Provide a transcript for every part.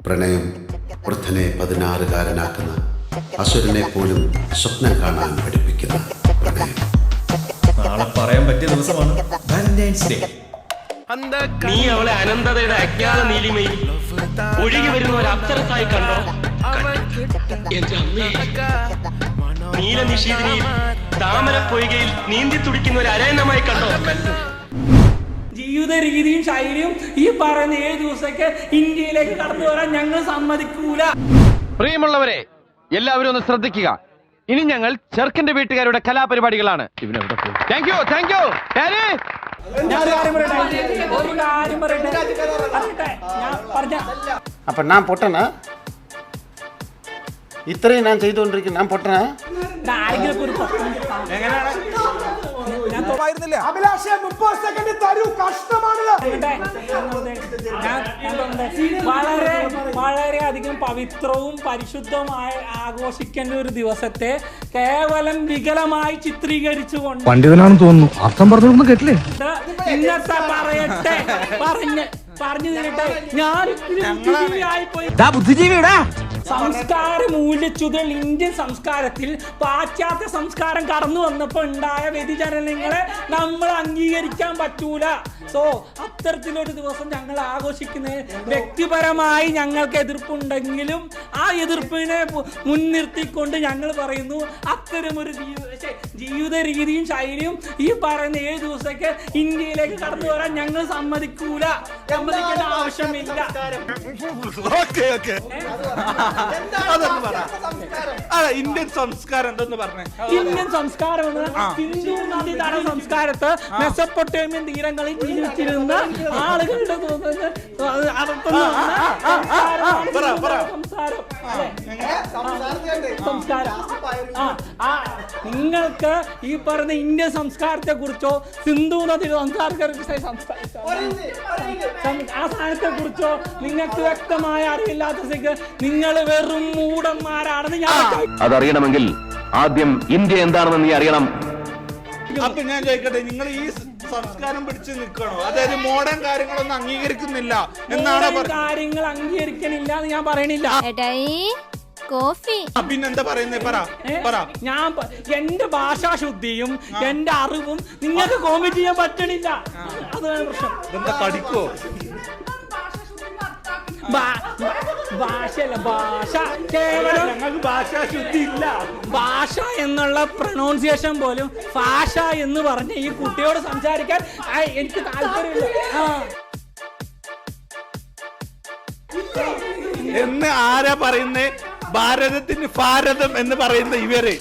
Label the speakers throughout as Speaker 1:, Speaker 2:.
Speaker 1: പ്രണയം വൃദ്ധനെ 16-കാരനാക്കുന്ന, അസുരനെ പോലും സ്വപ്നം കാണാൻ പഠിപ്പിക്കുന്ന പ്രണയം.
Speaker 2: നാളെ പറയാൻ പറ്റിയ ദിവസമാണ് വാലന്റൈൻസ് ഡേ.
Speaker 3: നീ അവളെ അനന്തതയുടെ അജ്ഞാത നീലിമയിൽ ഒഴുകി വരുന്ന ഒരു അപ്സരസായി കണ്ടോ? എന്റെ അമ്മേ, നീലനിഷീദിനിയിൽ താമര പൊയ്കയിൽ നീന്തി തുടിക്കുന്ന ഒരു അരയന്നമായി കണ്ടോ?
Speaker 4: ജീവിത രീതിയും ശൈലിയും ഈ പറയുന്ന 7 ദിവസത്തേക്ക് ഇന്ത്യയിലേക്ക് കടന്നു വരാൻ ഞങ്ങൾ സമ്മതിക്കൂല.
Speaker 5: പ്രിയമുള്ളവരെ, എല്ലാവരും ഒന്ന് ശ്രദ്ധിക്കുക. ഇനി ഞങ്ങൾ ചെറുക്കന്റെ വീട്ടുകാരുടെ കലാപരിപാടികളാണ്. Thank you.
Speaker 6: அப்போ நான் பொட்டனா? ഇത്രയും ഞാൻ ചെയ്തുകൊണ്ടിരിക്കുന്നു, ഞാൻ പൊട്ടനാ?
Speaker 4: വളരെ വളരെയധികം പവിത്രവും പരിശുദ്ധവുമായി ആഘോഷിക്കേണ്ട ഒരു ദിവസത്തെ കേവലം വികലമായി ചിത്രീകരിച്ചുകൊണ്ട്
Speaker 2: പണ്ഡിതനാണെന്ന് തോന്നുന്നു. അർത്ഥം പറഞ്ഞൊന്നും കേട്ടില്ലേ?
Speaker 4: ഇന്നത്തെ പറയട്ടെ പറഞ്ഞു തരട്ടെ, ഞാൻ
Speaker 2: ബുദ്ധിജീവിടാ.
Speaker 4: സംസ്കാര മൂല്യച്യുതൽ ഇന്ത്യൻ സംസ്കാരത്തിൽ പാശ്ചാത്യ സംസ്കാരം കടന്നു വന്നപ്പോൾ ഉണ്ടായ വ്യതിചലനങ്ങളെ നമ്മൾ അംഗീകരിക്കാൻ പറ്റൂല. സോ അത്തരത്തിലൊരു ദിവസം ഞങ്ങൾ ആഘോഷിക്കുന്നത് വ്യക്തിപരമായി ഞങ്ങൾക്ക് എതിർപ്പുണ്ടെങ്കിലും ആ എതിർപ്പിനെ മുൻനിർത്തിക്കൊണ്ട് ഞങ്ങൾ പറയുന്നു, അത്തരമൊരു ജീവിത രീതിയും ശൈലിയും ഈ പറയുന്ന 7 ദിവസത്തേക്ക് ഇന്ത്യയിലേക്ക് കടന്നു വരാൻ ഞങ്ങൾ സമ്മതിക്കൂല, സമ്മതിക്കേണ്ട ആവശ്യമില്ല.
Speaker 7: ഇന്ത്യൻ സംസ്കാരം എന്തെന്ന് പറഞ്ഞേ?
Speaker 4: ഇന്ത്യൻ സംസ്കാരം സിന്ധു നദീതട സംസ്കാരത്ത് മെസപ്പൊട്ടേമിയൻ തീരങ്ങളിൽ ജീവിച്ചിരുന്ന ആളുകളുടെ സംസ്കാരം. നിങ്ങൾക്ക് ഈ പറഞ്ഞ ഇന്ത്യൻ സംസ്കാരത്തെ കുറിച്ചോ സിന്ധു നദി ആ സ്ഥാനത്തെ കുറിച്ചോ നിങ്ങൾക്ക് വ്യക്തമായ അറിവില്ലാത്ത നിങ്ങൾ വെറും മൂടന്മാരാണെന്ന് ഞാൻ.
Speaker 5: അതറിയണമെങ്കിൽ ആദ്യം ഇന്ത്യ എന്താണെന്ന് നീ അറിയണം.
Speaker 7: അപ്പൊ ഞാൻ ചോദിക്കട്ടെ, നിങ്ങൾ ഈ സംസ്കാരം പിടിച്ച് നിൽക്കണോ? അതായത് മോഡേൺ കാര്യങ്ങളൊന്നും അംഗീകരിക്കുന്നില്ല എന്നാണ്?
Speaker 4: കാര്യങ്ങൾ അംഗീകരിക്കണില്ല എന്ന് ഞാൻ പറയണില്ല.
Speaker 8: കോഫി
Speaker 7: പിന്നെന്താ പറയുന്നേ? പറ.
Speaker 4: ഞാൻ എന്റെ ഭാഷാശുദ്ധിയും എന്റെ അറിവും നിങ്ങൾക്ക് കോമിറ്റ് ചെയ്യാൻ പറ്റണില്ല. അതാണ് പ്രശ്നം.
Speaker 7: എന്താ കടിക്കോ?
Speaker 4: ഭാഷയല്ല, ഭാഷ കേവലം
Speaker 7: ഞങ്ങൾക്ക് ഭാഷാശുദ്ധി ഇല്ല.
Speaker 4: ഭാഷ എന്നുള്ള പ്രൊനൗൺസിയേഷൻ പോലും ഭാഷ എന്ന് പറഞ്ഞ് ഈ കുട്ടിയോട് സംസാരിക്കാൻ എനിക്ക് താല്പര്യമില്ല
Speaker 7: എന്ന് ആരാ പറയുന്നേ? ഭാരതത്തിന് ഭാരതം എന്ന് പറയുന്ന ഇവരെ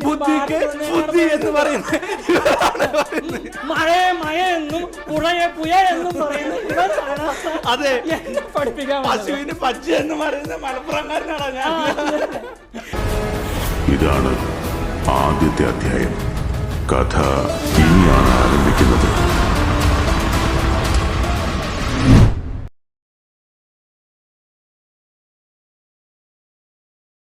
Speaker 7: ബുദ്ധി എന്ന് പറയുന്നത്
Speaker 4: മഴ എന്നും പുഴയെ പുയ എന്നും പറയുന്നത്.
Speaker 7: അതെ,
Speaker 4: പഠിപ്പിക്കാൻ
Speaker 7: പശുവിന് പച്ച എന്ന് പറയുന്ന മലപ്പുറംകാരനാണ് ഞാൻ.
Speaker 9: ഇതാണ് ആദ്യത്തെ അധ്യായം. കഥ ഇനിയാണ് ആരംഭിക്കുന്നത്.